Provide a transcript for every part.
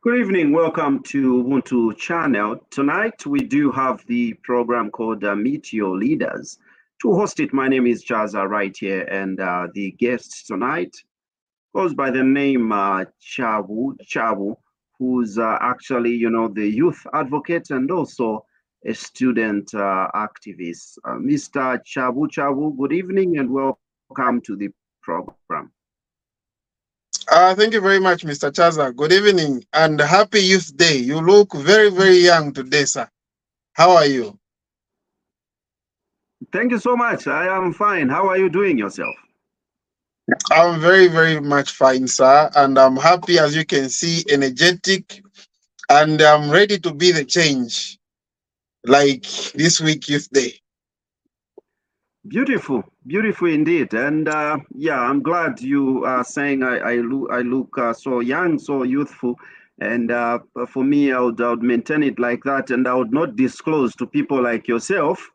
Good evening. Welcome to Ubuntu channel. Tonight we do have the program called Meet Your Leaders. To host it, my name is Chaza right here, and the guest tonight goes by the name Chabu Chabu, who's actually, the youth advocate and also a student activist. Mr. Chabu Chabu, good evening and welcome to the program. Thank you very much, Mr. Chaza. Good evening and happy Youth Day. You look very, very young today, sir. How are you? Thank you so much. I am fine. How are you doing yourself? I'm very, very much fine, sir. And I'm happy, as you can see, energetic, and I'm ready to be the change like this week, Youth Day. Beautiful, beautiful indeed. And yeah, I'm glad you are saying I look so young, so youthful. And for me, I would maintain it like that, and I would not disclose to people like yourself,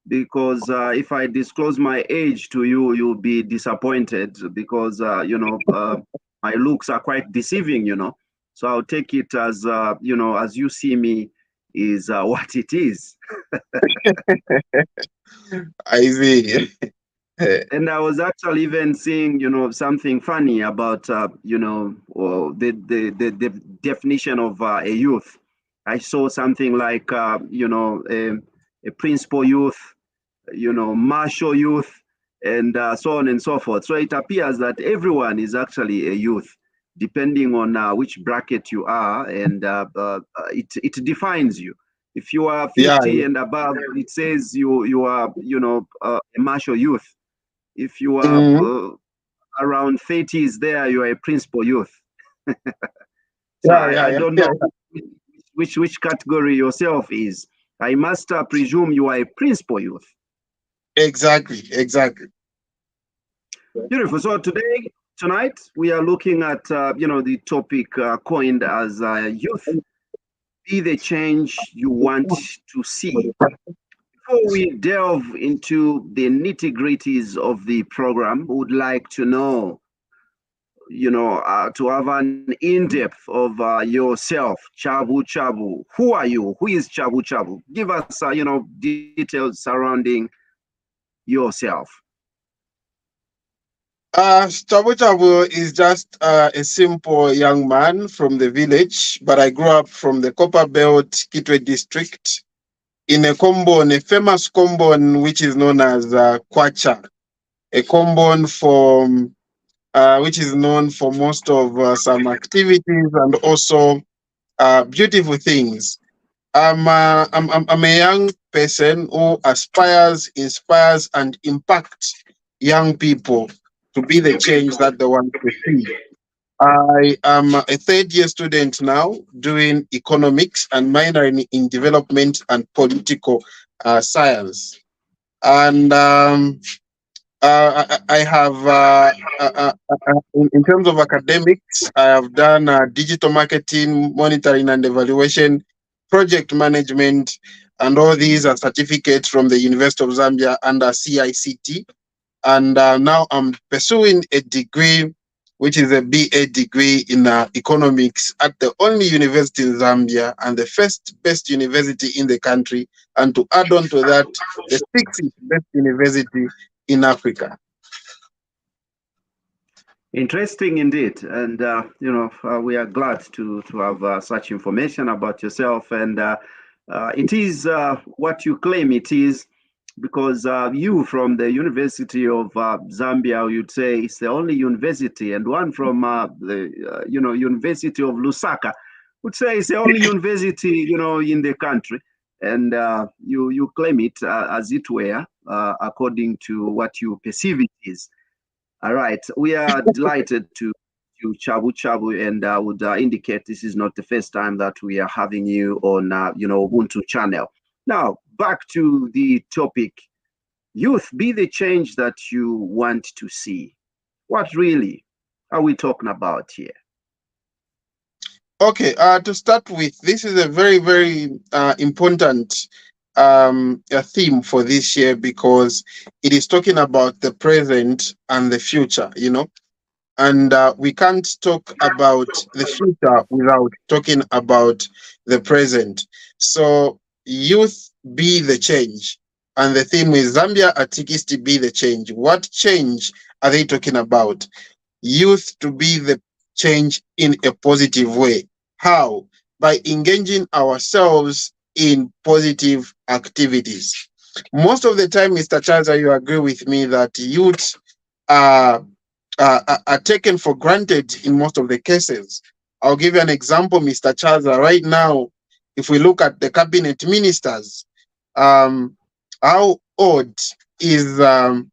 because if I disclose my age to you, you'll be disappointed because my looks are quite deceiving. So I'll take it as as you see me is what it is. I see. And I was actually even seeing, something funny about, the definition of a youth. I saw something like, a principal youth, martial youth, and so on and so forth. So it appears that everyone is actually a youth, depending on which bracket you are, and it defines you. If you are Yeah. 50 and above, it says you are, a martial youth. If you are Mhm. around 30s there, you are a principal youth. So Yeah, I, yeah, I yeah, don't yeah. know which category yourself is. I must presume you are a principal youth. Exactly, exactly. Beautiful. So tonight, we are looking at, the topic coined as youth be the change you want to see. Before we delve into the nitty gritties of the program, we would like to know, to have an in-depth of yourself, Chabu Chabu. Who are you? Who is Chabu Chabu? Give us, details surrounding yourself. Chabu Chabu is just a simple young man from the village, but I grew up from the Copper Belt, Kitwe district, in a combon, a famous combon which is known as Kwacha, a combon from which is known for most of some activities and also beautiful things. I'm a young person who aspires, inspires, and impacts young people to be the change that they want to see. I am a third year student now doing economics and minoring in development and political science. And I have, in terms of academics, I have done digital marketing, monitoring and evaluation, project management, and all these are certificates from the University of Zambia under CICT. And now I'm pursuing a degree, which is a BA degree in economics at the only university in Zambia and the first best university in the country. And to add on to that, the sixth best university in Africa. Interesting indeed, and we are glad to have such information about yourself, and it is what you claim it is, because you from the University of Zambia, you'd say it's the only university, and one from the University of Lusaka would say it's the only university in the country, and you claim it as it were, according to what you perceive it is. All right, we are delighted to Chabu Chabu, and I would indicate this is not the first time that we are having you on, Ubuntu channel. Now, back to the topic: youth, be the change that you want to see. What really are we talking about here? Okay, to start with, this is a very, very important a theme for this year because it is talking about the present and the future. and we can't talk about the future without talking about the present. So, youth be the change. And the theme is Zambia at to be the change. What change are they talking about? Youth to be the change in a positive way. How? By engaging ourselves in positive activities. Most of the time, Mr. Chaza, you agree with me that youth are, are taken for granted in most of the cases. I'll give you an example, Mr. Chaza. Right now, if we look at the cabinet ministers, um, how odd is a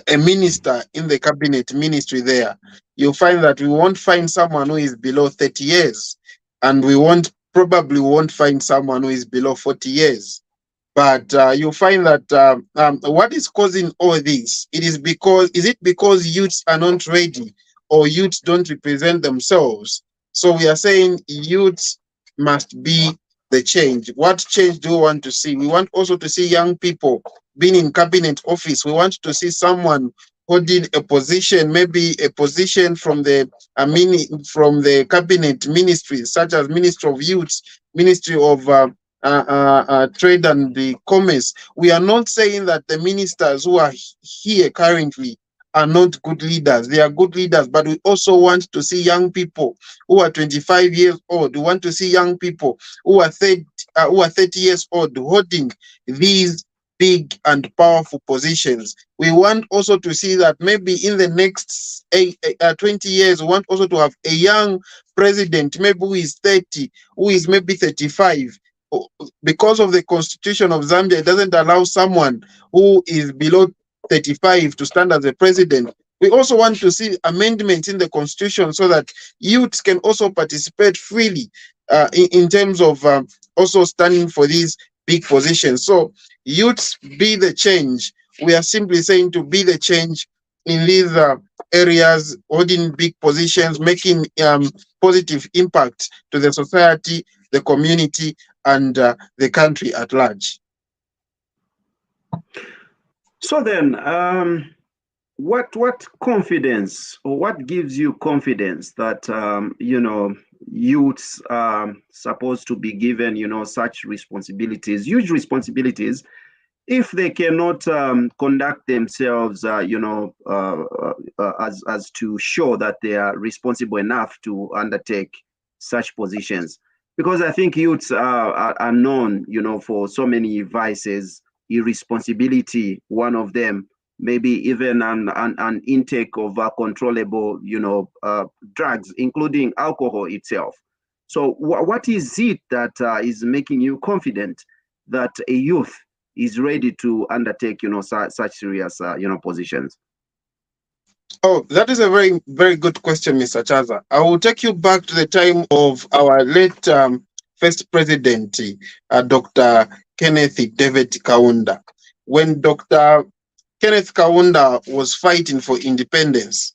minister in the cabinet ministry there? You'll find that we won't find someone who is below 30 years, and we won't probably won't find someone who is below 40 years. But you find that what is causing all this? Is it because youths are not ready, or youths don't represent themselves? So we are saying youths must be the change. What change do we want to see? We want also to see young people being in cabinet office. We want to see someone holding a position, maybe a position from the from the cabinet ministries, such as Ministry of Youth, Ministry of trade and the commerce. We are not saying that the ministers who are here currently are not good leaders. They are good leaders, but we also want to see young people who are 25 years old. We want to see young people who are 30 years old holding these big and powerful positions. We want also to see that maybe in the next 20 years, we want also to have a young president, maybe who is 30, who is maybe 35. Because of the constitution of Zambia, it doesn't allow someone who is below 35 to stand as a president. We also want to see amendments in the constitution so that youths can also participate freely in terms of also standing for these big positions. So, youths be the change. We are simply saying to be the change in these areas, holding big positions, making positive impact to the society, the community, and the country at large. So then, what confidence, or what gives you confidence that youths are supposed to be given such responsibilities, huge responsibilities, if they cannot conduct themselves as to show that they are responsible enough to undertake such positions? Because I think youths are known for so many vices, irresponsibility one of them, maybe even an intake of controllable drugs, including alcohol itself. So what is it that is making you confident that a youth is ready to undertake such serious positions? Oh, that is a very, very good question, Mr. Chaza. I will take you back to the time of our late first president, Dr. Kenneth David Kaunda. When Dr. Kenneth Kaunda was fighting for independence,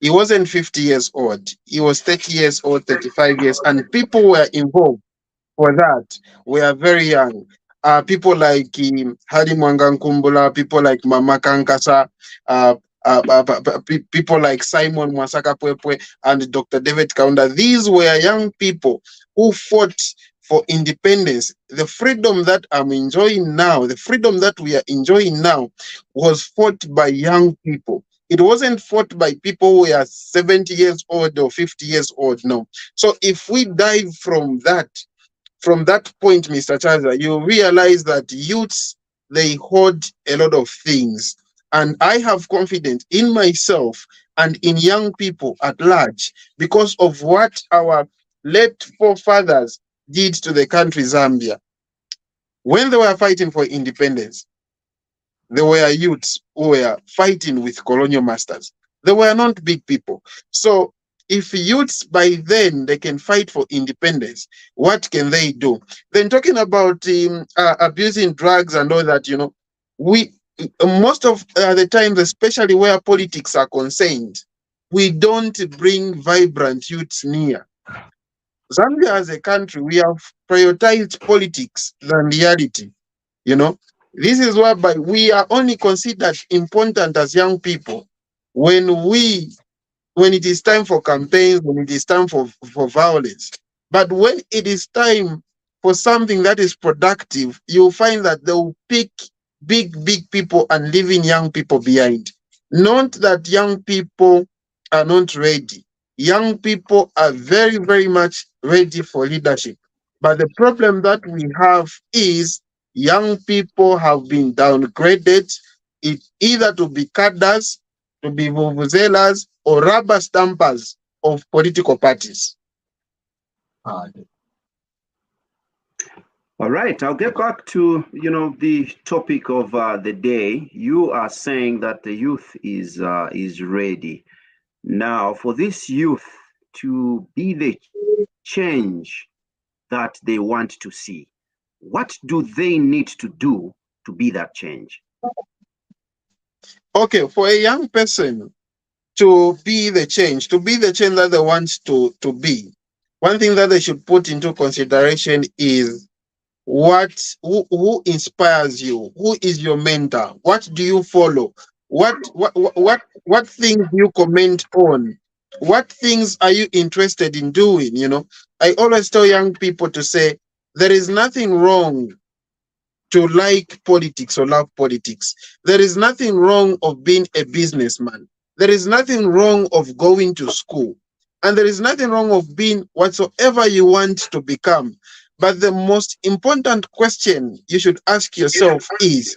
he wasn't 50 years old. He was 30 years old, 35 years, and people were involved for that. We are very young. People like Hari Mwangankumbula, people like Mama Kankasa, uh, people like Simon Mwasaka Pwepwe and Dr. David Kaunda. These were young people who fought for independence. The freedom that I'm enjoying now, the freedom that we are enjoying now, was fought by young people. It wasn't fought by people who are 70 years old or 50 years old. No. So if we dive from that point, Mr. Chaza, you realize that youths, they hold a lot of things. And I have confidence in myself and in young people at large because of what our late forefathers did to the country Zambia. When they were fighting for independence, there were youths who were fighting with colonial masters. They were not big people. So if youths by then they can fight for independence, what can they do? Then talking about abusing drugs and all that, we most of the times, especially where politics are concerned, we don't bring vibrant youths near. Zambia as a country, we have prioritized politics than reality. You know, this is whereby we are only considered important as young people when we when it is time for campaigns, when it is time for violence. But when it is time for something that is productive, you'll find that they will pick big people and leaving young people behind. Not that young people are not ready. Young people are very much ready for leadership. But the problem that we have is young people have been downgraded, it either to be cadres, to be vuvuzelas, or rubber stampers of political parties. All right, I'll get back to the topic of the day. You are saying that the youth is ready now for this youth to be the change that they want to see. What do they need to do to be that change? Okay, for a young person to be the change, that they want to be, one thing that they should put into consideration is who inspires you, who is your mentor, what do you follow, what things do you comment on, what things are you interested in doing. I always tell young people to say there is nothing wrong to like politics or love politics. There is nothing wrong of being a businessman. There is nothing wrong of going to school. And there is nothing wrong of being whatsoever you want to become. But the most important question you should ask yourself is,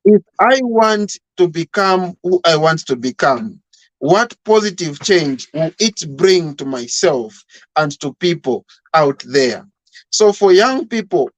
if I want to become who I want to become, what positive change will it bring to myself and to people out there? So for young people,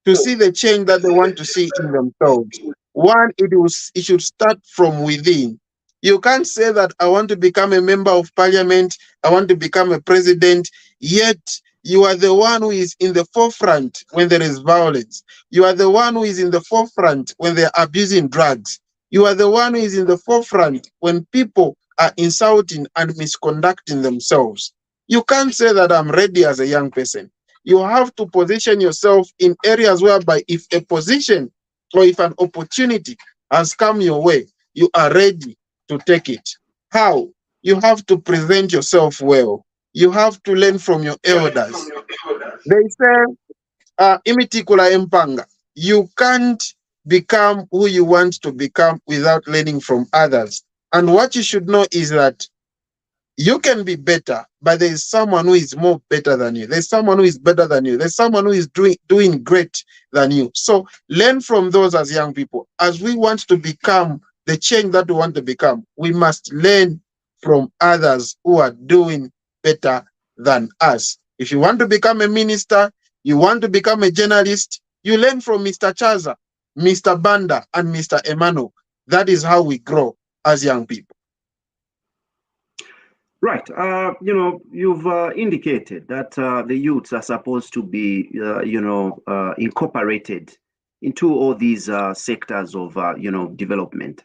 to see the change that they want to see in themselves. One, it should start from within. You can't say that I want to become a member of parliament, I want to become a president, yet you are the one who is in the forefront when there is violence. You are the one who is in the forefront when they're abusing drugs. You are the one who is in the forefront when people are insulting and misconducting themselves. You can't say that I'm ready as a young person. You have to position yourself in areas whereby if a position or if an opportunity has come your way, you are ready to take it. How? You have to present yourself well. You have to learn from your elders. They say, imitikula empanga. You can't become who you want to become without learning from others. And what you should know is that you can be better, but there is someone who is more better than you. There's someone who is better than you. There's someone who is doing great than you. So learn from those as young people. As we want to become the change that we want to become, we must learn from others who are doing better than us. If you want to become a minister, you want to become a journalist, you learn from Mr. Chaza, Mr. Banda, and Mr. Emmanuel. That is how we grow as young people. Right. You've indicated that the youths are supposed to be, incorporated into all these sectors of, development.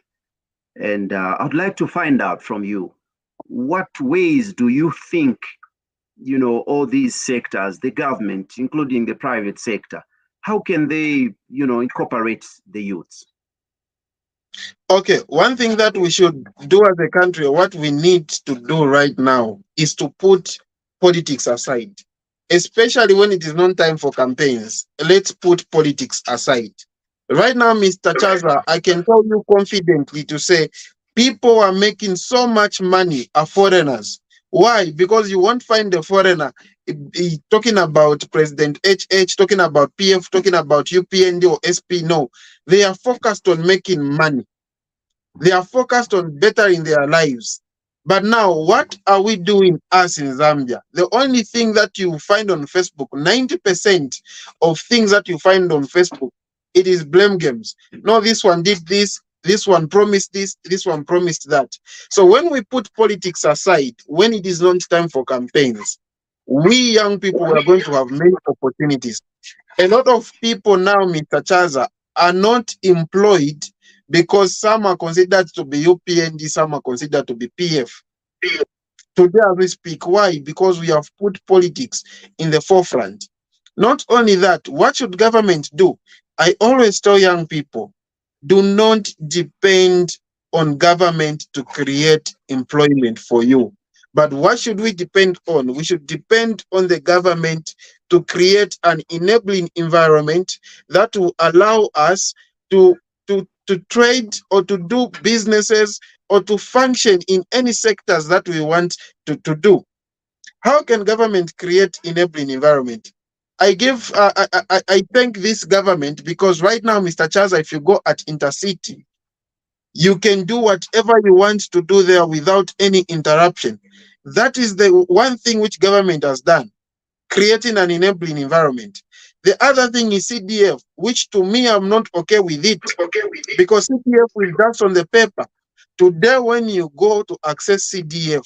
And I'd like to find out from you, what ways do you think, all these sectors, the government, including the private sector, how can they, incorporate the youths? Okay, one thing that we should do as a country, or what we need to do right now, is to put politics aside, especially when it is not time for campaigns. Let's put politics aside. Right now, Mr. Chaza, I can tell you confidently to say people are making so much money are foreigners. Why? Because you won't find a foreigner talking about President HH, talking about PF, talking about UPND or SP. No, they are focused on making money. They are focused on bettering their lives. But now, what are we doing us in Zambia? The only thing that you find on Facebook, 90% of things that you find on Facebook, it is blame games. No, this one did this one promised this one promised that. So when we put politics aside, when it is not time for campaigns, we young people are going to have many opportunities. A lot of people now, Mr. Chaza, are not employed because some are considered to be UPND, some are considered to be PF. Today as we speak, why? Because we have put politics in the forefront. Not only that, what should government do? I always tell young people, do not depend on government to create employment for you, But what should we depend on? We should depend on the government to create an enabling environment that will allow us to, to trade or to do businesses or to function in any sectors that we want to do. How can government create enabling environment? I thank this government because right now, Mr. Chaza, if you go at Intercity, you can do whatever you want to do there without any interruption. That is the one thing which government has done, creating an enabling environment. The other thing is CDF, which to me I'm not okay with it because CDF is just on the paper. Today, when you go to access CDF,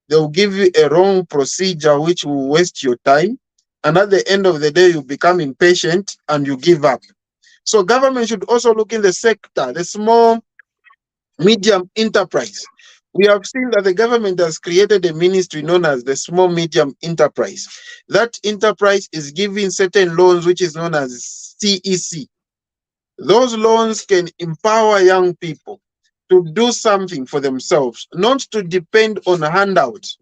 they will give you a wrong procedure which will waste your time. And at the end of the day, you become impatient and you give up. So government should also look in the sector, the small medium enterprise. We have seen that the government has created a ministry known as the small medium enterprise. That enterprise is giving certain loans, which is known as CEC. Those loans can empower young people to do something for themselves, not to depend on handouts.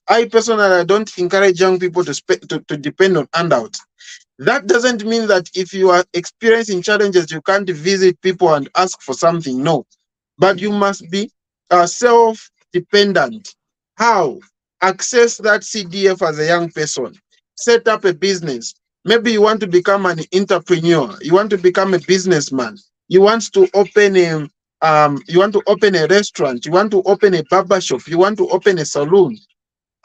I personally, I don't encourage young people to depend on handouts. That doesn't mean that if you are experiencing challenges, you can't visit people and ask for something. No, but you must be self-dependent. How? Access that CDF as a young person. Set up a business. Maybe you want to become an entrepreneur. You want to become a businessman. You want to open a restaurant. You want to open a barber shop. You want to open a salon.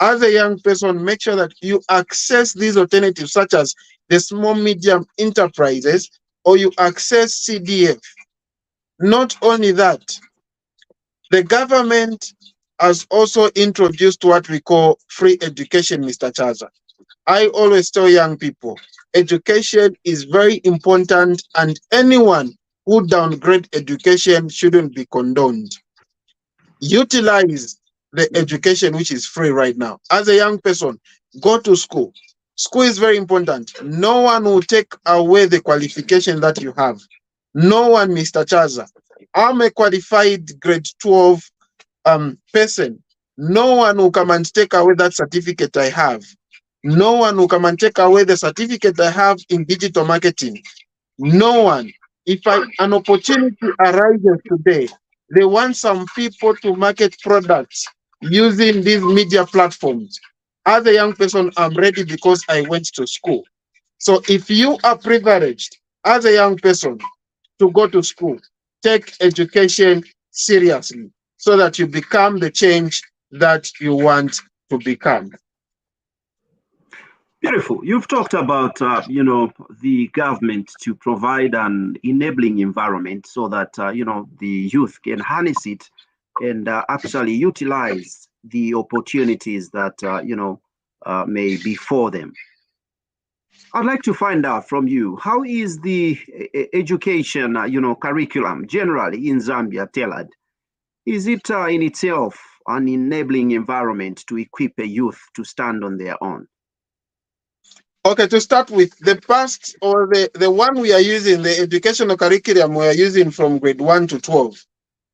As a young person, make sure that you access these alternatives, such as the small medium enterprises, or you access CDF. Not only that, the government has also introduced what we call free education, Mr. Chaza. I always tell young people, education is very important, and anyone who downgrade education shouldn't be condoned. Utilize the education which is free right now. As a young person, go to school. School is very important. No one will take away the qualification that you have. No one, Mr. Chaza. I'm a qualified grade 12 person. No one will come and take away that certificate I have. No one will come and take away the certificate I have in digital marketing. No one. If an opportunity arises today, they want some people to market products using these media platforms. As a young person, I'm ready because I went to school. So if you are privileged as a young person to go to school, take education seriously so that you become the change that you want to become. Beautiful. You've talked about, the government to provide an enabling environment so that, the youth can harness it and actually utilize the opportunities that, may be for them. I'd like to find out from you, how is the education, curriculum generally in Zambia tailored? Is it in itself an enabling environment to equip a youth to stand on their own? Okay, to start with, the past or the one we are using, the educational curriculum we are using from grade 1 to 12.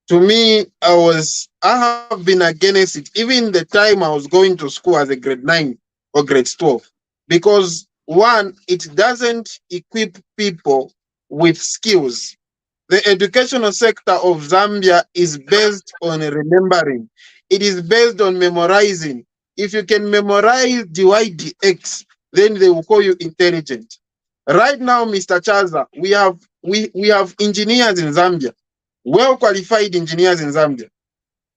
To me, I have been against it, even the time I was going to school as a grade 9 or grade 12. Because one, it doesn't equip people with skills. The educational sector of Zambia is based on remembering. It is based on memorizing. If you can memorize DYDX, then they will call you intelligent. Right now, Mr. Chaza, we have engineers in Zambia, well qualified engineers in Zambia.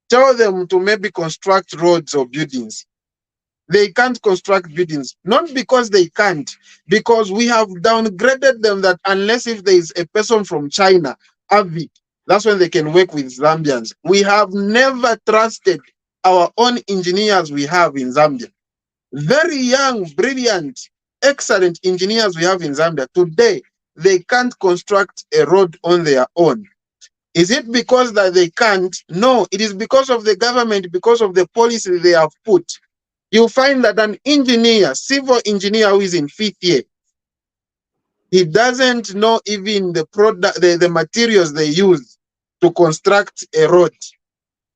Tell them to maybe construct roads or buildings. They can't construct buildings, not because they can't, because we have downgraded them that unless if there is a person from China, Avi, that's when they can work with Zambians. We have never trusted our own engineers we have in Zambia. Very young, brilliant, excellent engineers we have in Zambia. Today, they can't construct a road on their own. Is it because that they can't? No, it is because of the government, because of the policy they have put. You'll find that an engineer, civil engineer who is in 5th year, he doesn't know even the product, the materials they use to construct a road.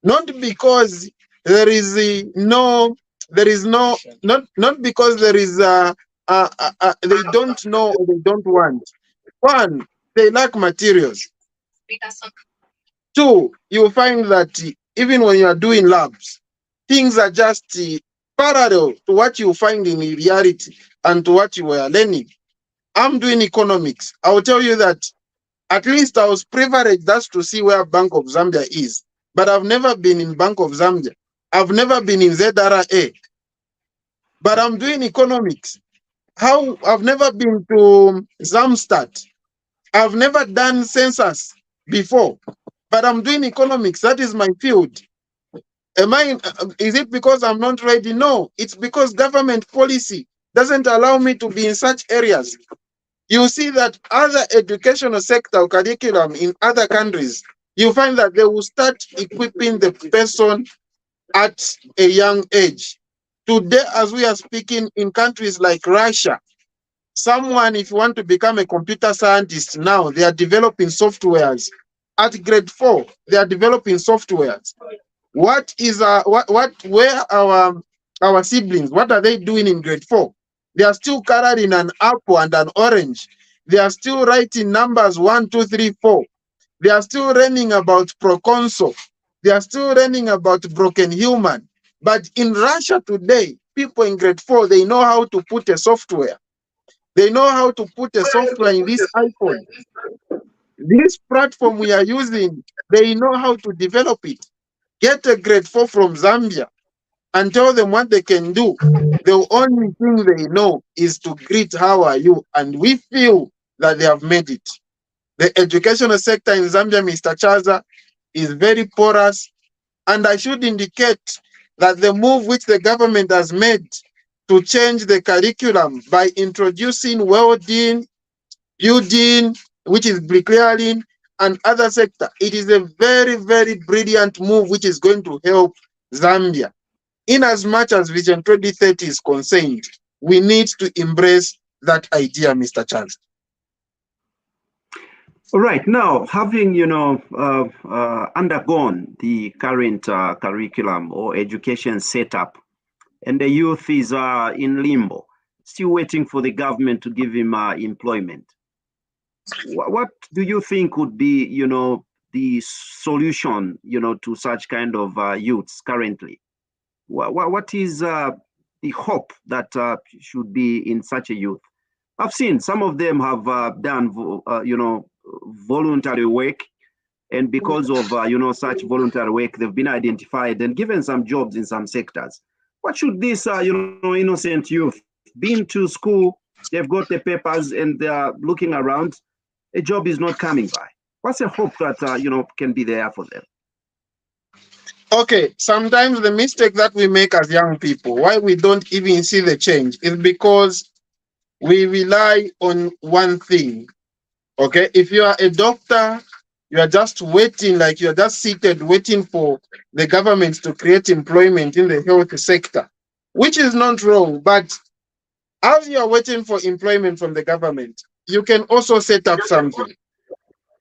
Not because There is no, there is no, not because there is they don't know or they don't want. One, they lack materials. Two, you find that even when you are doing labs, things are just parallel to what you find in reality and to what you were learning. I'm doing economics. I will tell you that at least I was privileged just to see where Bank of Zambia is. But I've never been in Bank of Zambia. I've never been in ZRA. But I'm doing economics. How I've never been to Zamstat. I've never done census before. But I'm doing economics. That is my field. Am I? Is it because I'm not ready? No, it's because government policy doesn't allow me to be in such areas. You see that other educational sector curriculum in other countries, you find that they will start equipping the person at a young age. Today, as we are speaking, in countries like Russia, someone, if you want to become a computer scientist now, they are developing softwares. At grade 4, they are developing softwares. What is where our siblings, what are they doing in grade 4? They are still coloring an apple and an orange. They are still writing numbers 1, 2, 3, 4. They are still learning about proconsul. They are still learning about broken human. But in Russia today, people in grade 4, they know how to put a software. They know how to put a software in this iPhone. This platform we are using, they know how to develop it. Get a grade 4 from Zambia and tell them what they can do. The only thing they know is to greet, how are you? And we feel that they have made it. The educational sector in Zambia, Mr. Chaza, is very porous. And I should indicate that the move which the government has made to change the curriculum by introducing welding, building, which is bricklaying, and other sector, it is a very, very brilliant move which is going to help Zambia. In as much as Vision 2030 is concerned, we need to embrace that idea, Mr. Charles. All right. Now, having undergone the current curriculum or education setup, and the youth is in limbo, still waiting for the government to give him employment. What do you think would be, the solution, to such kind of youths currently? What is the hope that should be in such a youth? I've seen some of them have done, voluntary work, and because of such voluntary work, they've been identified and given some jobs in some sectors. What should this innocent youth been to school? They've got the papers and they are looking around. A job is not coming by. What's the hope that can be there for them? Okay, sometimes the mistake that we make as young people, why we don't even see the change, is because we rely on one thing. Okay, if you are a doctor, you are just waiting, like you are just seated waiting for the government to create employment in the health sector, which is not wrong. But as you are waiting for employment from the government, you can also set up something.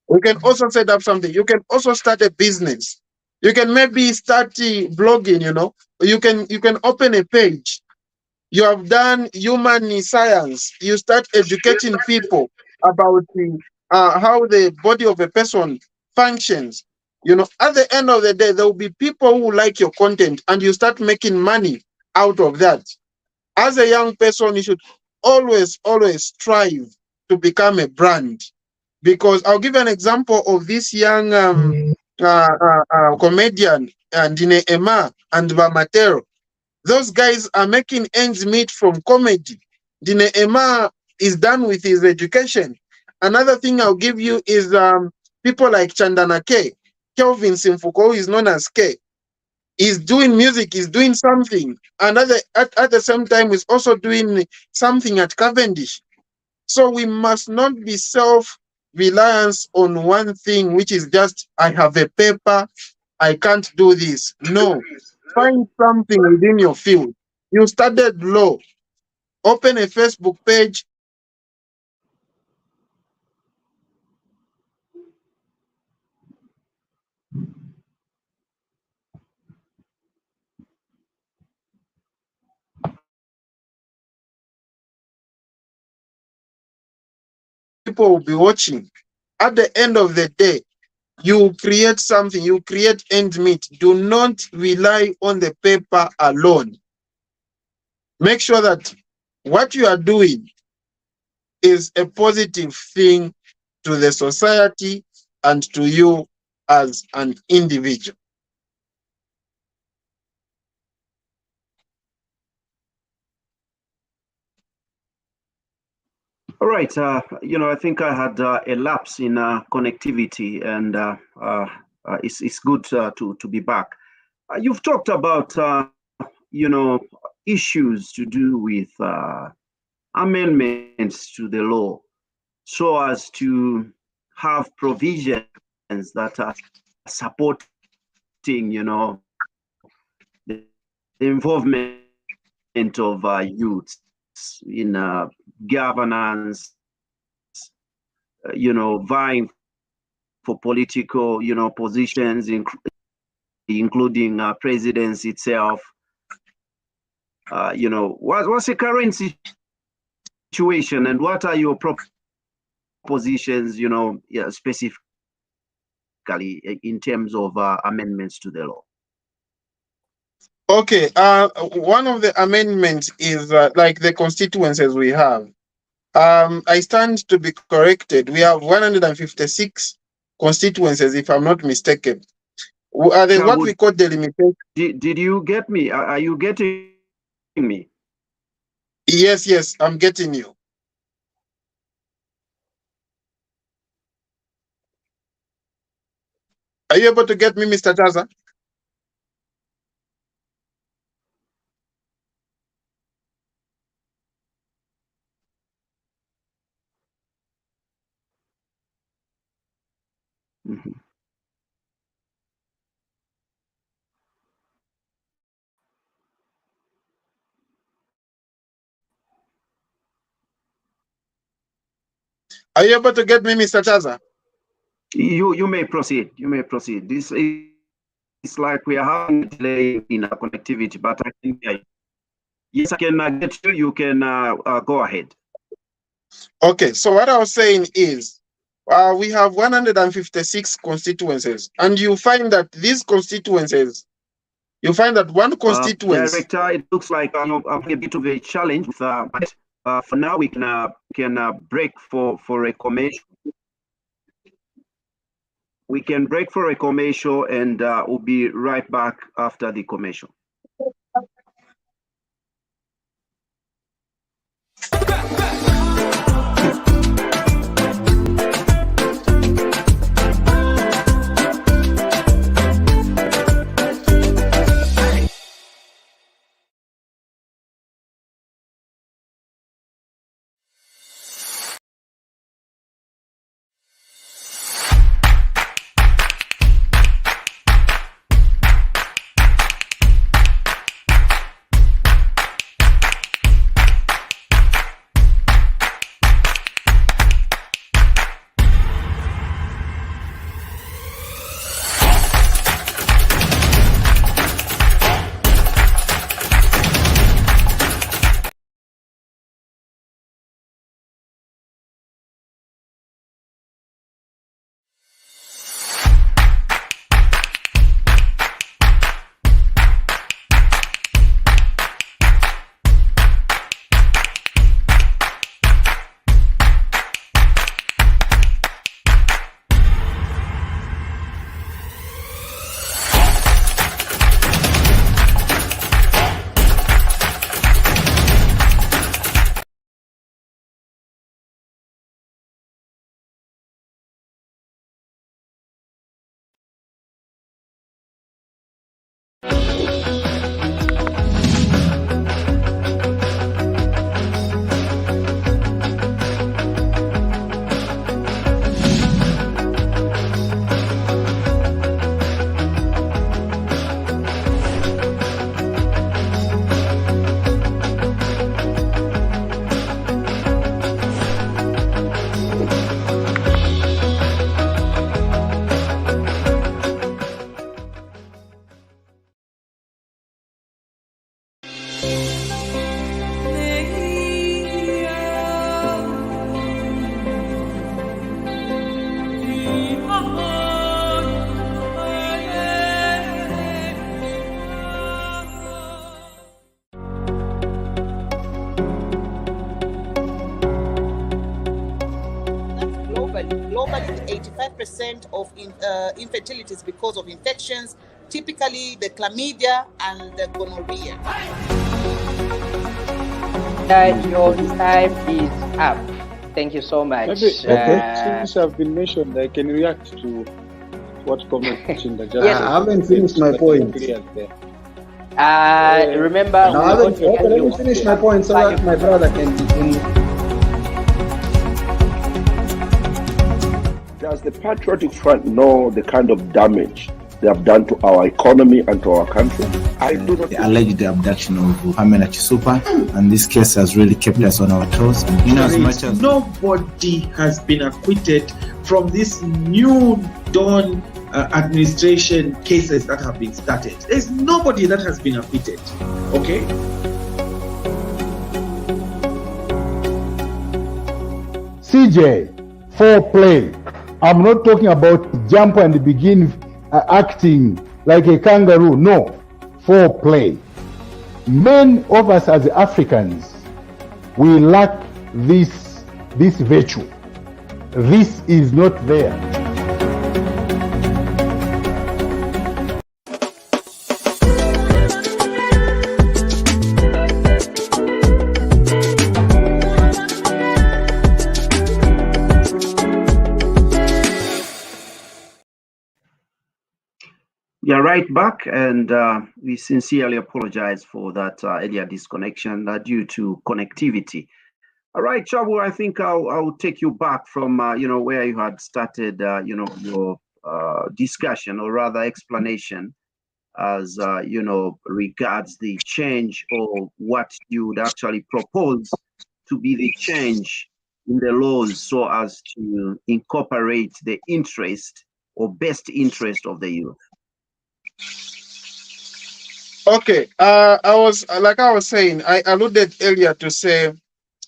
You can also set up something. You can also start a business. You can maybe start blogging, you can open a page. You have done human science. You start educating people about how the body of a person functions. At the end of the day, there will be people who like your content, and you start making money out of that. As a young person, you should always, always strive to become a brand. Because I'll give an example of this young comedian, Dine Emma and Bamatero. Those guys are making ends meet from comedy. Dine Emma is done with his education. Another thing I'll give you is people like Chandana K. Kelvin Simfuko, who is known as K. He's doing music, he's doing something. And at the same time, he's also doing something at Cavendish. So we must not be self-reliance on one thing, which is just, I have a paper, I can't do this. No. Find something within your field. You studied law. Open a Facebook page. people will be watching. At the end of the day, you create something, you create end meet. Do not rely on the paper alone. Make sure that what you are doing is a positive thing to the society and to you as an individual. All right. I think I had a lapse in connectivity, and it's good to be back. You've talked about issues to do with amendments to the law, so as to have provisions that are supporting, the involvement of youths in governance, vying for political, positions, including presidents itself. What's the current situation, and what are your propositions, specifically in terms of amendments to the law? Okay, one of the amendments is like the constituencies we have. I stand to be corrected. We have 156 constituencies, if I'm not mistaken. There's what we call delimitation. Did you get me? Are you getting me? Yes, I'm getting you. Are you able to get me, Mr. Chaza? Mm-hmm. Are you able to get me, Mr. Chaza? You may proceed. You may proceed. This is like we are having a delay in our connectivity, but I can hear you. Yes, I can get you. You can go ahead. Okay, so what I was saying is we have 156 constituencies, and you find that these constituencies, you find that one constituency. Director, it looks like I'm having a bit of a challenge with but for now we can break for a commercial. We can break for a commercial, and we'll be right back after the commercial. globally, 85% of infertility is because of infections, typically the chlamydia and the gonorrhea. Your time is up. Thank you so much. Since I've been mentioned, I can react to what comment Chinda just Yes. I haven't finished my point. Remember, let me finish my point so that my brother can. Does the Patriotic Front know the kind of damage they have done to our economy and to our country? I do not. The alleged abduction of Pamela Chisupa, and this case has really kept us on our toes. And in as much as nobody has been acquitted from this new dawn administration cases that have been started. There's nobody that has been acquitted. Okay? CJ, foreplay. I'm not talking about jump and begin acting like a kangaroo. No, foreplay. Many of us as Africans, we lack this virtue. This is not there. We are right back, and we sincerely apologize for that earlier disconnection due to connectivity. All right, Chabu, I think I'll take you back from where you had started your discussion, or rather explanation, as regards the change, or what you would actually propose to be the change in the laws so as to incorporate the interest or best interest of the youth. Okay, I was saying, I alluded earlier to say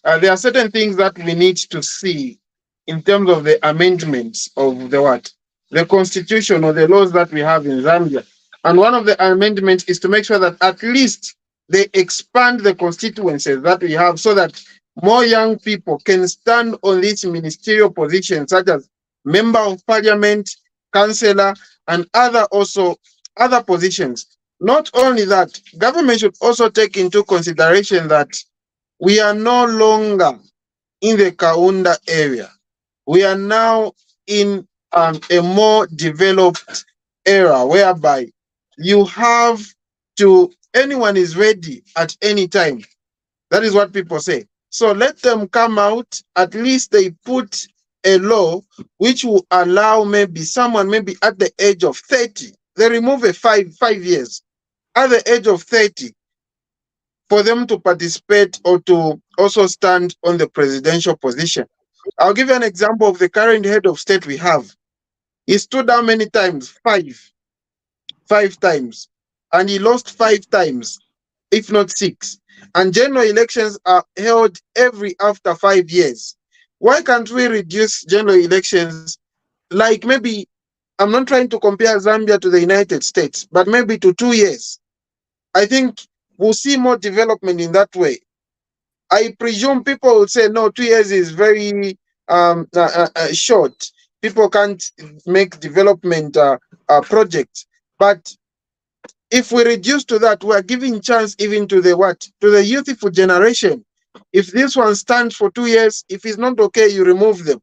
there are certain things that we need to see in terms of the amendments of the constitution or the laws that we have in Zambia. And one of the amendments is to make sure that at least they expand the constituencies that we have, so that more young people can stand on these ministerial positions, such as member of parliament, councillor, and other positions. Not only that, government should also take into consideration that we are no longer in the Kaunda area. We are now in a more developed era, whereby anyone is ready at any time. That is what people say. So let them come out. At least they put a law which will allow someone at the age of 30, they remove a 5 years. At the age of 30, for them to participate or to also stand on the presidential position. I'll give you an example of the current head of state we have. He stood down many times, 5 times, and he lost 5 times, if not 6. And general elections are held after 5 years. Why can't we reduce general elections? Like maybe, I'm not trying to compare Zambia to the United States, but maybe to 2 years. I think we'll see more development in that way. I presume people will say, no, 2 years is very short. People can't make development projects. But if we reduce to that, we are giving chance even to the youthful generation. If this one stands for 2 years, if it's not okay, you remove them.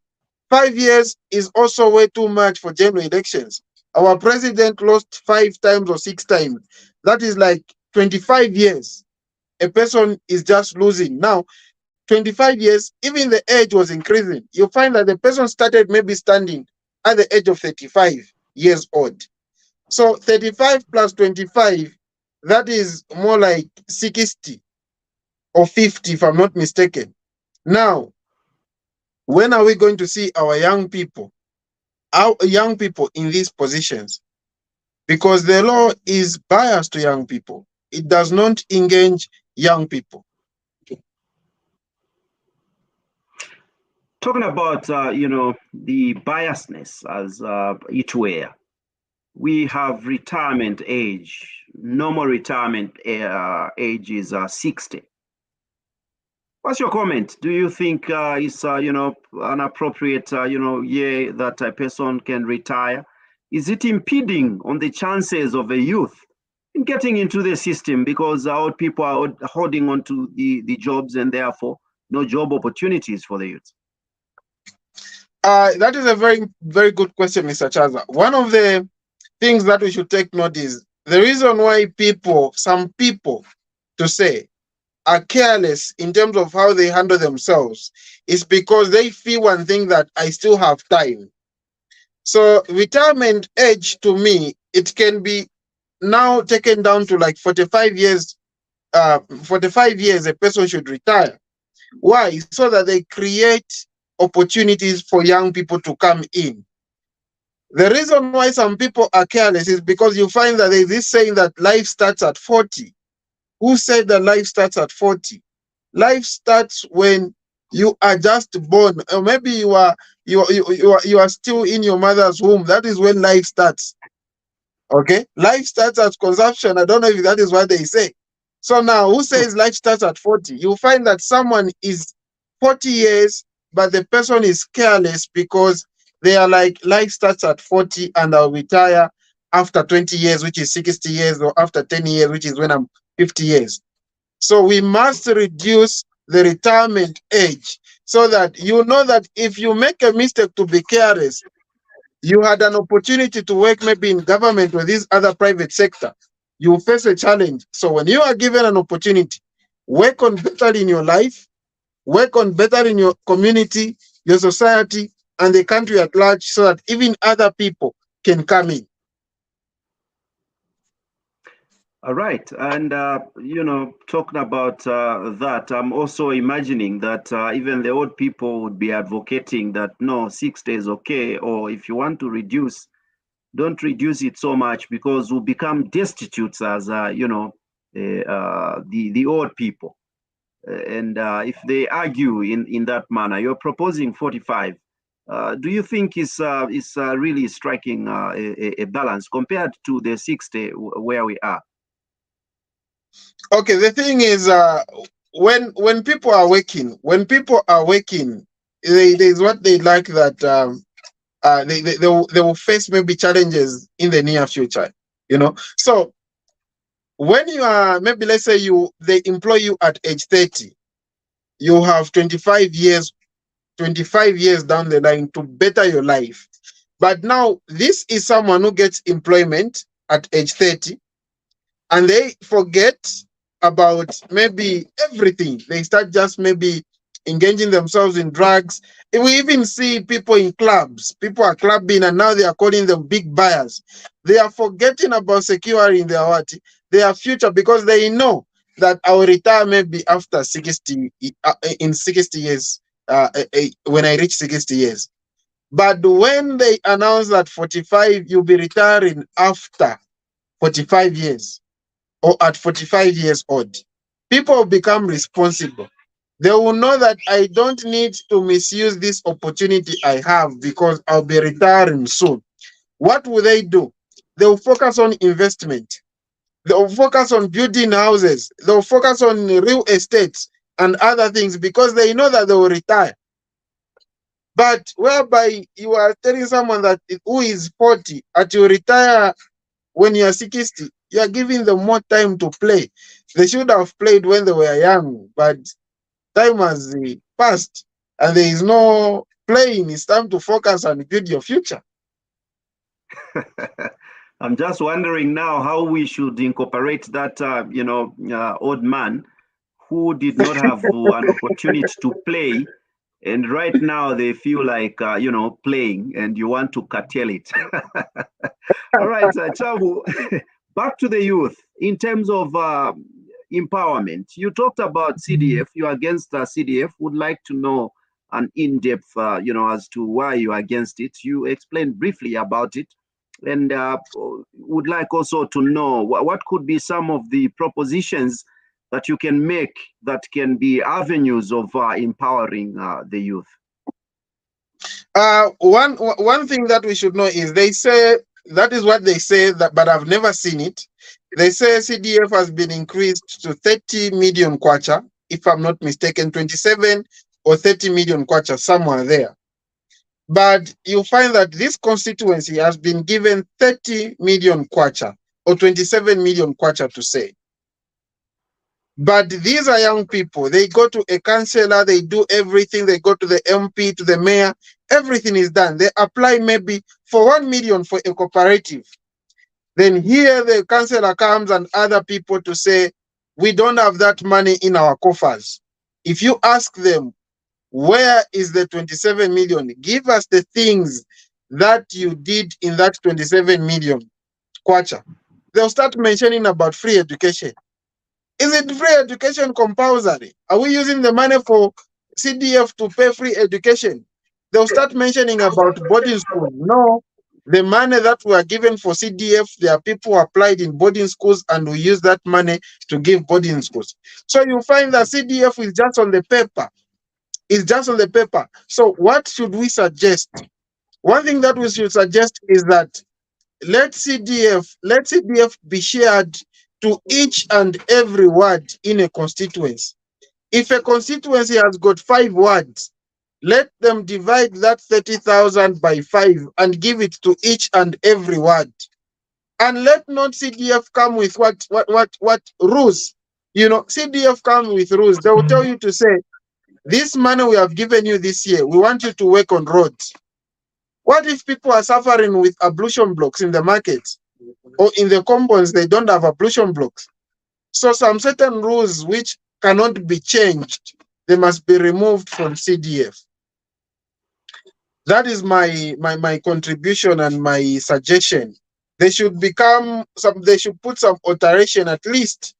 5 years is also way too much for general elections. Our president lost 5 times or 6 times. That is like 25 years. A person is just losing. Now, 25 years, even the age was increasing. You find that the person started maybe standing at the age of 35 years old. So 35 plus 25, that is more like 60 or 50, if I'm not mistaken. Now, when are we going to see our young people in these positions? Because the law is biased to young people. It does not engage young people. Talking about the biasness, as it were, we have retirement age. Normal retirement age is 60. What's your comment? Do you think it's an appropriate year that a person can retire? Is it impeding on the chances of a youth in getting into the system because old people are holding on to the jobs and therefore no job opportunities for the youth? That is a very, very good question, Mr. Chaza. One of the things that we should take note is the reason why some people, to say, are careless in terms of how they handle themselves is because they feel one thing, that I still have time. So retirement age, to me, it can be now taken down to like 45 years. 45 years a person should retire. Why? So that they create opportunities for young people to come in. The reason why some people are careless is because you find that there is this saying that life starts at 40. Who said that life starts at 40? Life starts when you are just born, or maybe you are still in your mother's womb. That is when life starts. Okay, life starts at consumption. I don't know if that is what they say. So now, who says life starts at 40? You find that someone is 40 years, but the person is careless because they are like, life starts at 40 and I'll retire after 20 years, which is 60 years, or after 10 years, which is when I'm 50 years. So we must reduce the retirement age so that you know that if you make a mistake to be careless, you had an opportunity to work maybe in government or this other private sector, you face a challenge. So when you are given an opportunity, work on better in your life, work on better in your community, your society, and the country at large, so that even other people can come in. All right. And, talking about that, I'm also imagining that even the old people would be advocating that, no, 6 days, okay. Or if you want to reduce, don't reduce it so much because we'll become destitute as, the old people. And if they argue in that manner, you're proposing 45. Do you think is really striking a balance compared to the 60 where we are? Okay, the thing is, when people are working, there's what they like, that they will face maybe challenges in the near future. So when you are, maybe let's say they employ you at age 30, you have 25 years down the line to better your life. But now this is someone who gets employment at age 30, and they forget about maybe everything. They start just maybe engaging themselves in drugs. We even see people in clubs. People are clubbing, and now they are calling them big buyers. They are forgetting about securing their future, because they know that our retirement be after 60, in 60 years, when I reach 60 years. But when they announce that 45, you'll be retiring after 45 years, or at 45 years old, people will become responsible. They will know that I don't need to misuse this opportunity I have because I'll be retiring soon. What will they do? They will focus on investment. They will focus on building houses. They will focus on real estate and other things, because they know that they will retire. But whereby you are telling someone that who is 40 that you retire when you are 60, you are giving them more time to play. They should have played when they were young, but time has passed and there is no playing. It's time to focus and build your future. I'm just wondering now how we should incorporate that, old man who did not have an opportunity to play. And right now they feel like, playing, and you want to curtail it. All right, Chabu, back to the youth. In terms of empowerment, you talked about CDF. You're against CDF. Would like to know an in-depth, as to why you're against it. You explained briefly about it. And would like also to know what could be some of the propositions that you can make that can be avenues of empowering the youth. One thing that we should know is, they say, that is what they say, but I've never seen it. They say CDF has been increased to 30 million kwacha if I'm not mistaken, 27 or 30 million kwacha, somewhere there. But you find that this constituency has been given 30 million kwacha or 27 million kwacha to say. But these are young people. They go to a councillor, they do everything. They go to the MP, to the mayor. Everything is done. They apply maybe for 1 million for a cooperative. Then here the councillor comes and other people to say, we don't have that money in our coffers. If you ask them, where is the 27 million? Give us the things that you did in that 27 million kwacha. They'll start mentioning about free education. Is it free education compulsory? Are we using the money for CDF to pay free education? They'll start mentioning about boarding school. No, the money that we are given for CDF, there are people who applied in boarding schools and we use that money to give boarding schools. So you find that CDF is just on the paper. It's just on the paper. So what should we suggest? One thing that we should suggest is that let CDF be shared to each and every ward in a constituency. If a constituency has got 5 wards, let them divide that 30,000 by 5 and give it to each and every ward. And let not CDF come with what rules. You know, CDF come with rules. They will tell you to say, this money we have given you this year, we want you to work on roads. What if people are suffering with ablution blocks in the markets? Or in the compounds, they don't have ablution blocks. So some certain rules which cannot be changed, they must be removed from CDF. That is my contribution and my suggestion. They should put some alteration at least.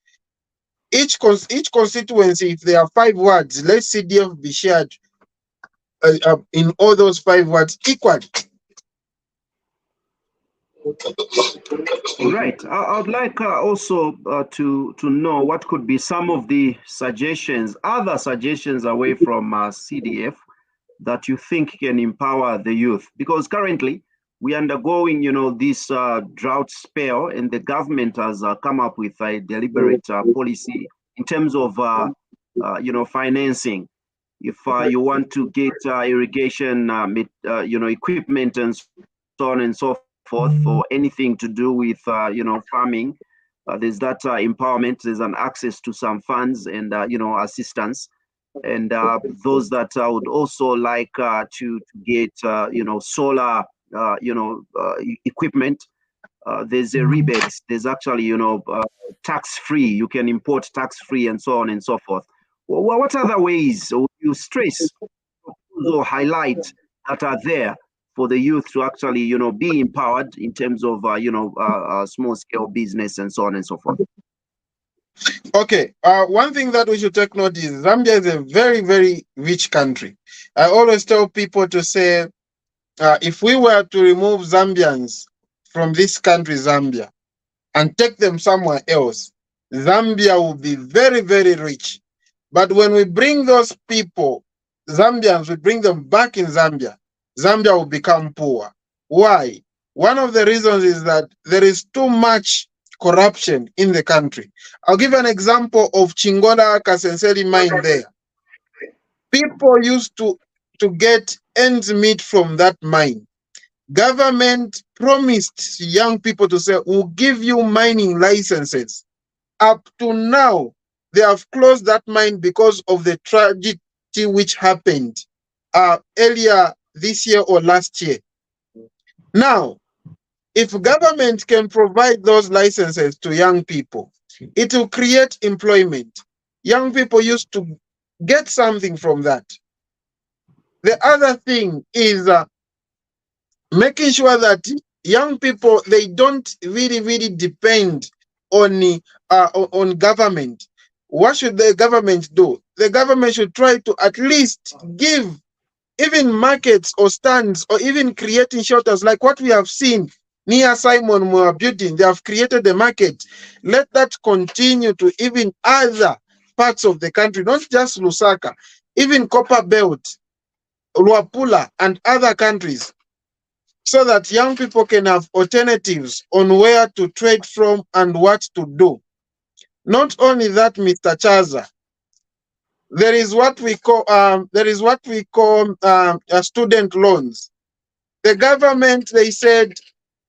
Each constituency, if there are 5 wards, let CDF be shared in all those 5 wards equally. Right. I would like also to know what could be some of the suggestions, other suggestions away from CDF that you think can empower the youth, because currently we are undergoing, this drought spell, and the government has come up with a deliberate policy in terms of, financing. If you want to get irrigation, equipment and so on and so forth, or anything to do with, farming, there's that empowerment. There's an access to some funds and, assistance. And those that would also like to get, solar, equipment, there's a rebate. There's actually, tax-free. You can import tax-free and so on and so forth. What other ways would you stress or highlight that are there for the youth to actually, be empowered in terms of, small-scale business and so on and so forth? Okay, one thing that we should take note is Zambia is a very, very rich country. I always tell people to say, if we were to remove Zambians from this country, Zambia, and take them somewhere else, Zambia will be very, very rich. But when we bring those people, Zambians, we bring them back in Zambia, Zambia will become poor. Why? One of the reasons is that there is too much corruption in the country. I'll give an example of Chingola Kasenseli mine there. People used to get ends meet from that mine. Government promised young people to say, we'll give you mining licenses. Up to now, they have closed that mine because of the tragedy which happened earlier this year or last year. Now, if government can provide those licenses to young people, it will create employment. Young people used to get something from that. The other thing is making sure that young people, they don't really depend on government. What should the government do? The government should try to at least give even markets or stands or even creating shelters like what we have seen near Simon Moore building. They have created a market. Let that continue to even other parts of the country, not just Lusaka, even Copper Belt, Luapula, and other countries, so that young people can have alternatives on where to trade from and what to do. Not only that, Mr. Chaza, there is what we call student loans. The government, they said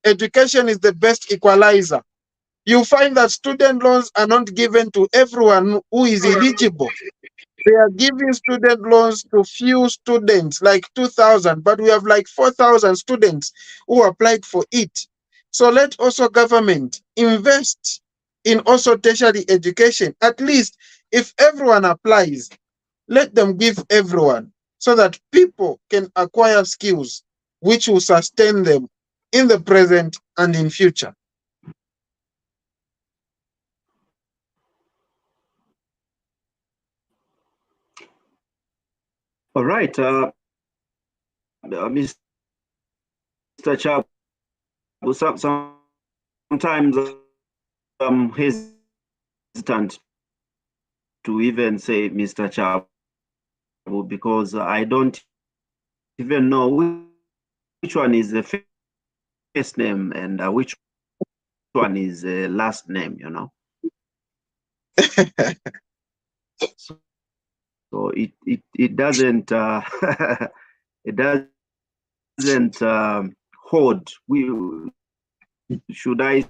education is the best equalizer. You find that student loans are not given to everyone who is eligible. They are giving student loans to few students, like 2,000, but we have like 4,000 students who applied for it. So let also government invest in also tertiary education. At least if everyone applies, let them give everyone so that people can acquire skills which will sustain them in the present and in future. All right, Mr. Chabu, sometimes I'm hesitant to even say Mr. Chabu because I don't even know which one is the first name and which one is the last name, you know. So it doesn't it doesn't hold. Should I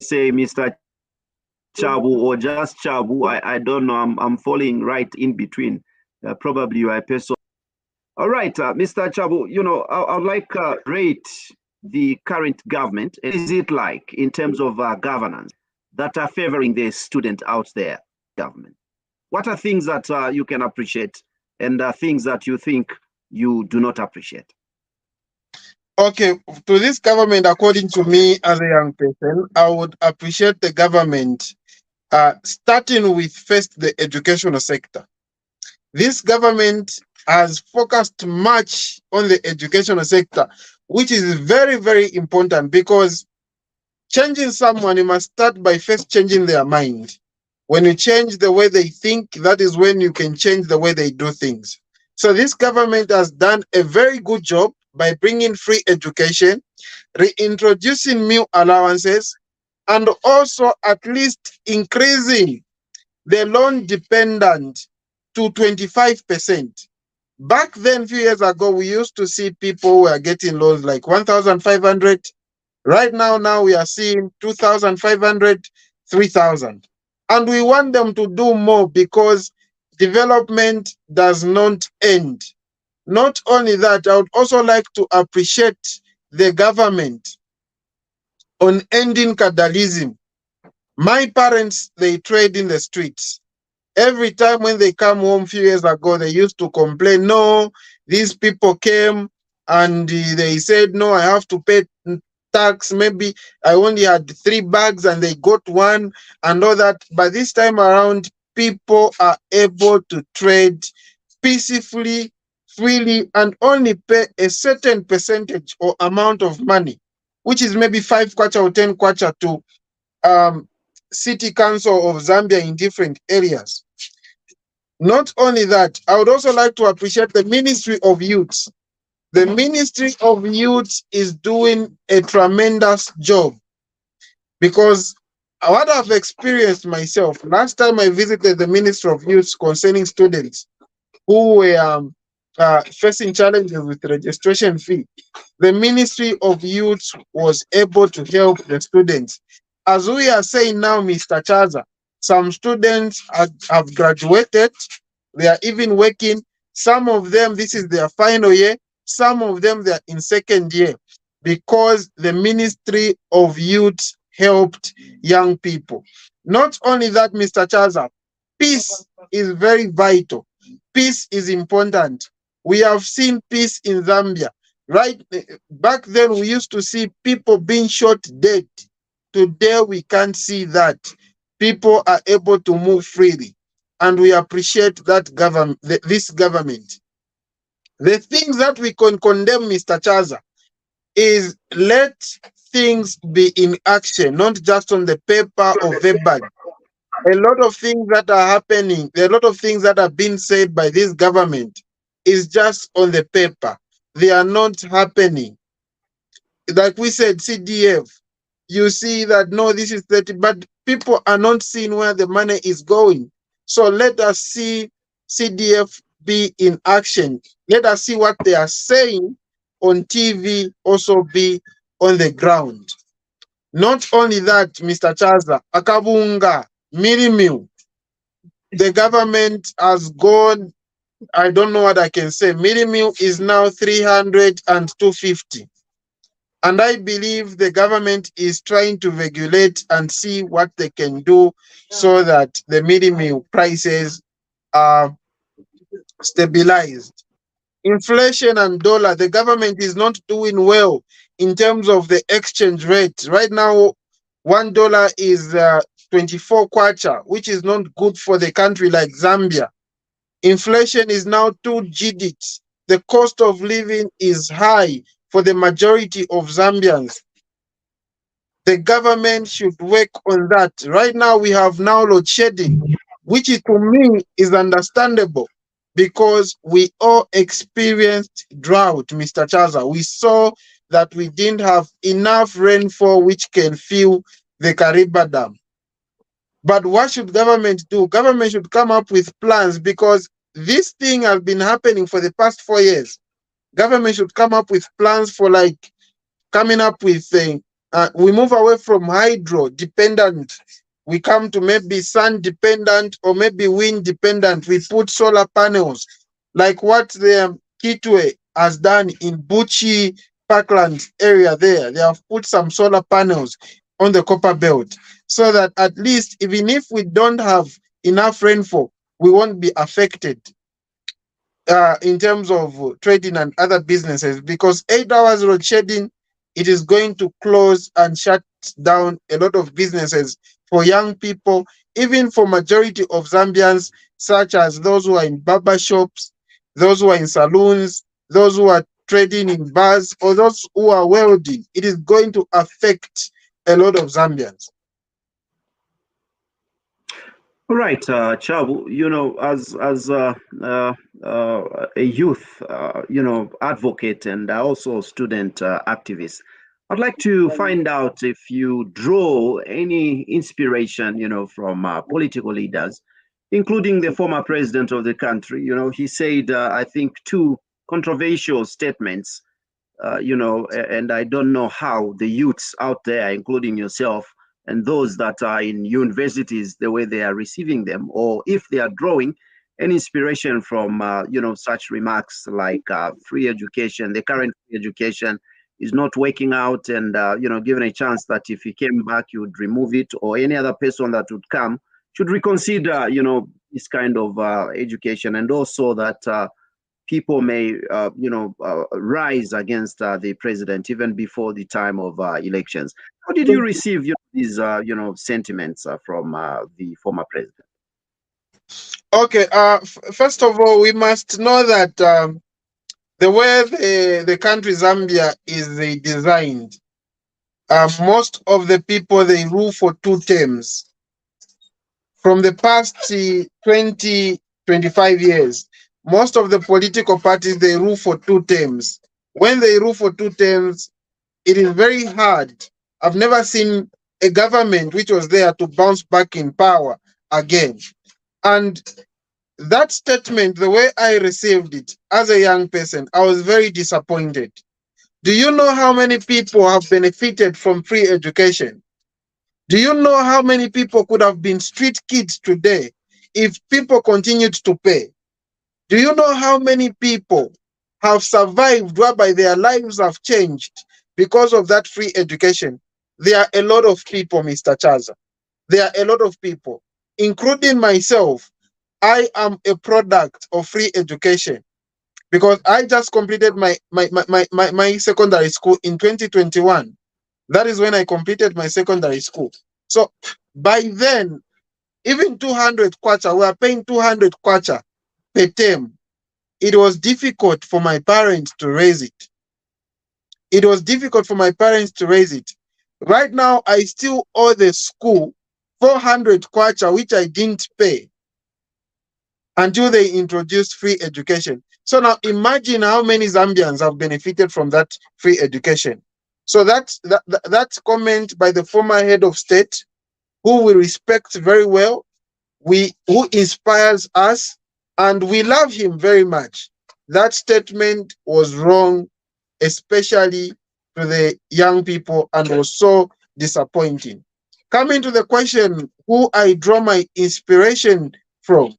say Mr. Chabu or just Chabu? I don't know. I'm falling right in between. Probably you are a person. All right, Mr. Chabu. You know, I'd like rate the current government. Is it like in terms of governance that are favoring the student out there? Government. What are things that you can appreciate and things that you think you do not appreciate? Okay, to this government, according to me as a young person, I would appreciate the government starting with first the educational sector. This government has focused much on the educational sector, which is very, very important because changing someone, you must start by first changing their mind. When you change the way they think, that is when you can change the way they do things. So this government has done a very good job by bringing free education, reintroducing new allowances, and also at least increasing the loan dependent to 25%. Back then, a few years ago, we used to see people who were getting loans like 1,500. Right now we are seeing 2,500, 3,000. And we want them to do more because development does not end. Not only that, I would also like to appreciate the government on ending cadalism. My parents, they trade in the streets. Every time when they come home a few years ago, they used to complain, no, these people came and they said, no, I have to pay tax. Maybe I only had 3 bags and they got 1 and all that. But this time around, people are able to trade peacefully, freely, and only pay a certain percentage or amount of money, which is maybe 5 kwacha or 10 kwacha to city council of Zambia in different areas. Not only that, I would also like to appreciate the Ministry of Youth. The Ministry of Youth is doing a tremendous job because what I've experienced myself, last time I visited the Ministry of Youth concerning students who were facing challenges with registration fee, the Ministry of Youth was able to help the students. As we are saying now, Mr. Chaza, some students have graduated. They are even working. Some of them, this is their final year. Some of them, they are in second year because the Ministry of Youth helped young people. Not only that, Mr. Chaza, peace is very vital. Peace is important. We have seen peace in Zambia. Right back then, we used to see people being shot dead. Today, we can't see that. People are able to move freely, and we appreciate that government. This government. The things that we can condemn, Mr. Chaza, is let things be in action, not just on the paper or verbal. A lot of things that are happening, a lot of things that are being said by this government is just on the paper. They are not happening. Like we said, CDF, you see that, no, this is 30, but people are not seeing where the money is going. So let us see CDF be in action. Let us see what they are saying on TV, also be on the ground. Not only that, Mr. Chaza, Akabunga, Milimiu, the government has gone, I don't know what I can say. Milimiu is now 300 and 250. And I believe the government is trying to regulate and see what they can do so that the milimiu prices are stabilized. Inflation and dollar, the government is not doing well in terms of the exchange rate. Right now, $1 is 24 kwacha, which is not good for the country like Zambia. Inflation is now 2 digits. The cost of living is high for the majority of Zambians. The government should work on that. Right now, we have now load shedding, which to me is understandable because we all experienced drought, Mr. Chaza. We saw that we didn't have enough rainfall which can fill the Kariba Dam. But what should government do? Government should come up with plans because this thing has been happening for the past 4 years. Government should come up with plans for like coming up with we move away from hydro dependent. We come to maybe sun dependent or maybe wind dependent. We put solar panels like what the Kitwe has done in Buchi Parkland area there. They have put some solar panels on the copper belt so that at least even if we don't have enough rainfall, we won't be affected in terms of trading and other businesses, because 8 hours load shedding, it is going to close and shut down a lot of businesses for young people, even for majority of Zambians, such as those who are in barber shops, those who are in saloons, those who are trading in bars, or those who are welding. It is going to affect a lot of Zambians. All right, Chabu, as a youth, advocate and also student activist, I'd like to find out if you draw any inspiration, from political leaders, including the former president of the country. He said, I think, 2 controversial statements, and I don't know how the youths out there, including yourself, and those that are in universities, the way they are receiving them, or if they are drawing any inspiration from, such remarks like free education. The current free education is not working out, and, given a chance that if he came back, you would remove it, or any other person that would come should reconsider, this kind of education, and also that people may, rise against the president even before the time of elections. How did you receive these, sentiments from the former president? Okay. First of all, we must know that the way the country Zambia is designed, most of the people, they rule for 2 terms. From the past 20, 25 years, most of the political parties, they rule for 2 terms. When they rule for 2 terms, it is very hard. I've never seen a government which was there to bounce back in power again. And that statement, the way I received it as a young person, I was very disappointed. Do you know how many people have benefited from free education? Do you know how many people could have been street kids today if people continued to pay? Do you know how many people have survived whereby their lives have changed because of that free education? There are a lot of people, Mr. Chaza. There are a lot of people, including myself. I am a product of free education because I just completed my secondary school in 2021. That is when I completed my secondary school. So by then, even 200 kwacha, we are paying 200 kwacha per term. It was difficult for my parents to raise it. It was difficult for my parents to raise it. Right now, I still owe the school 400 kwacha, which I didn't pay until they introduced free education. So now imagine how many Zambians have benefited from that free education. So that comment by the former head of state, who we respect very well, who inspires us, And we love him very much. That statement was wrong, especially to the young people, and was so disappointing. Coming to the question, who I draw my inspiration from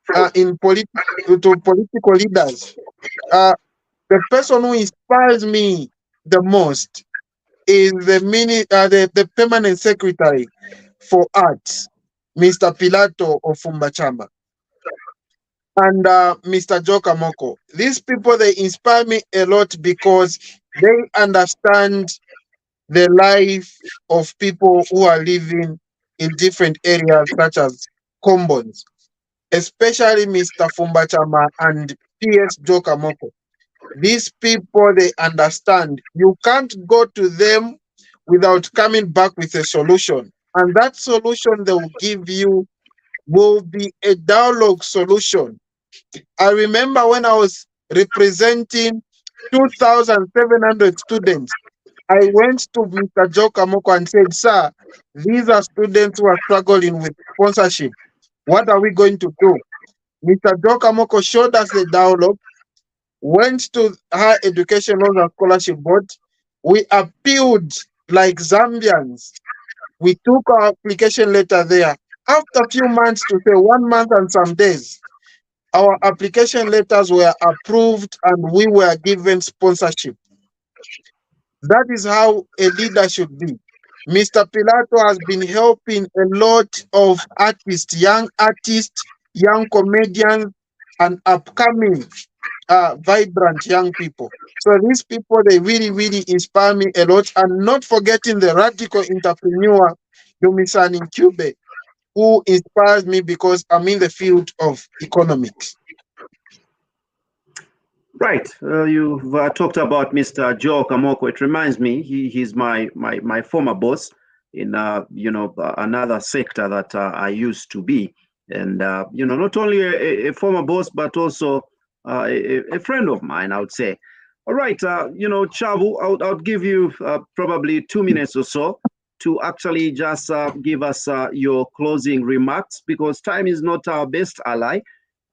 to political leaders, the person who inspires me the most is the permanent secretary for arts, Mr. Pilato of Fumbachama, and Mr. Joka Moko. These people, they inspire me a lot because they understand the life of people who are living in different areas such as Combons, especially Mr. Fumbachama and PS Joka Moko. These people, they understand. You can't go to them without coming back with a solution. And that solution they will give you will be a dialogue solution. I remember when I was representing 2,700 students, I went to Mr. Joe Kamoko and said, sir, these are students who are struggling with sponsorship. What are we going to do? Mr. Joe Kamoko showed us the dialogue, went to Higher Education Loans and Scholarship Board. We appealed like Zambians. We took our application letter there. After a few months, to say 1 month and some days, our application letters were approved and we were given sponsorship. That is how a leader should be. Mr. Pilato has been helping a lot of artists, young comedians, and upcoming vibrant young people. So these people, they really, really inspire me a lot. And not forgetting the radical entrepreneur, Dumisan Incube, who inspires me because I'm in the field of economics. Right. You've talked about Mr. Joe Kamoko. It reminds me, he's my former boss in another sector that I used to be, and not only a former boss but also a friend of mine, I would say. All right, Chabu, I would give you probably 2 minutes or so to actually just give us your closing remarks, because time is not our best ally.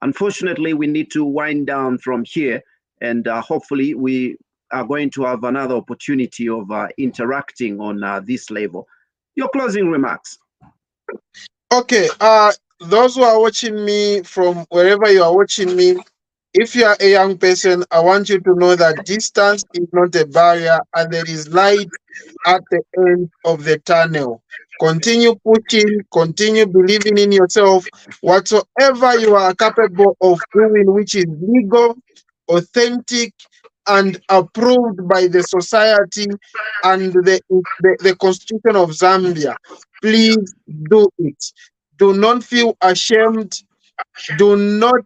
Unfortunately, we need to wind down from here, and hopefully we are going to have another opportunity of interacting on this level. Your closing remarks. Okay, those who are watching me from wherever you are watching me, if you are a young person, I want you to know that distance is not a barrier and there is light at the end of the tunnel. Continue pushing, continue believing in yourself. Whatsoever you are capable of doing, which is legal, authentic, and approved by the society and the Constitution of Zambia, please do it. Do not feel ashamed. Do not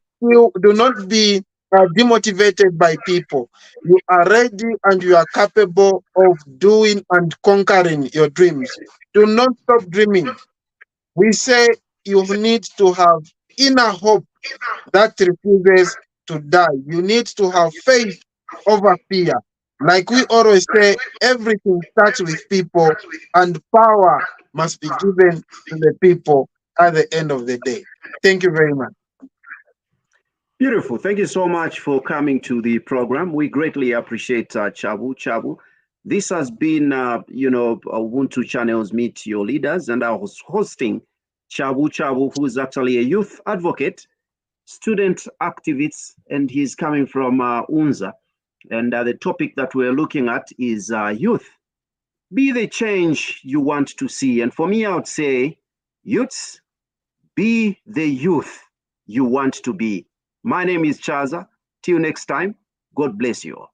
be demotivated by people. You are ready and you are capable of doing and conquering your dreams. Do not stop dreaming. We say you need to have inner hope that refuses to die. You need to have faith over fear. Like we always say, everything starts with people, and power must be given to the people at the end of the day. Thank you very much. Beautiful. Thank you so much for coming to the program. We greatly appreciate Chabu Chabu. This has been, Ubuntu Channels Meet Your Leaders, and I was hosting Chabu Chabu, who is actually a youth advocate, student activist, and he's coming from UNZA. And the topic that we're looking at is youth. Be the change you want to see. And for me, I would say, youths, be the youth you want to be. My name is Chaza. Till next time, God bless you all.